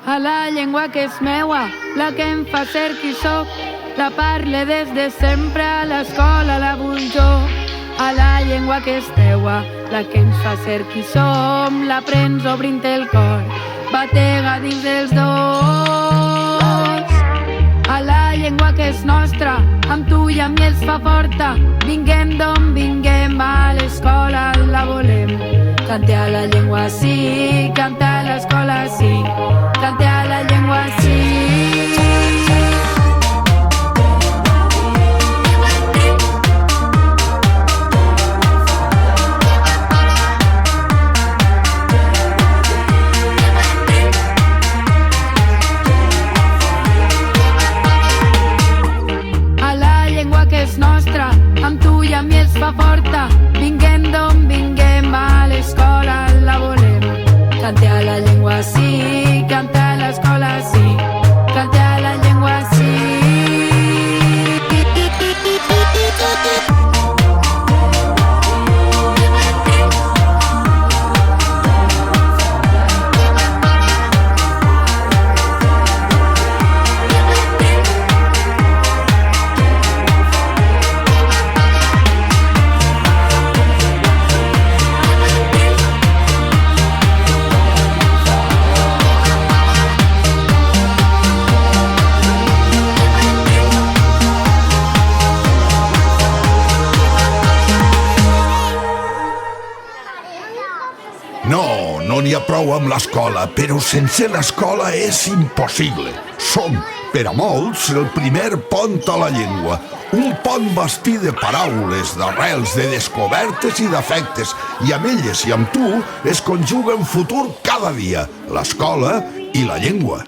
A la llengua que és meua, la que em fa ser qui soc, la parle des de sempre, a l'escola la vull jo. A la llengua que és teua, la que ens fa ser qui som, l'aprens obrint el cor, batega dins dels dos. A la llengua que és nostra, amb tu i amb mi es fa forta, vinguem d'on vinguem, a l'escola la volem. Cante a la llengua sí, cante a l'escola sí, cante a la llengua sí. Nostra, amb tu i amb mi es fa forta, vinguem d'on vinguem, a l'escola la volem. Cante a la llengua sí, cante a l'escola sí, cante a la llengua sí. No n'hi ha prou amb l'escola, però sense l'escola és impossible. Som, per a molts, el primer pont a la llengua. Un pont bastit de paraules, d'arrels, de descobertes i d'afectes. I amb elles i amb tu es conjuga un futur cada dia, l'escola i la llengua.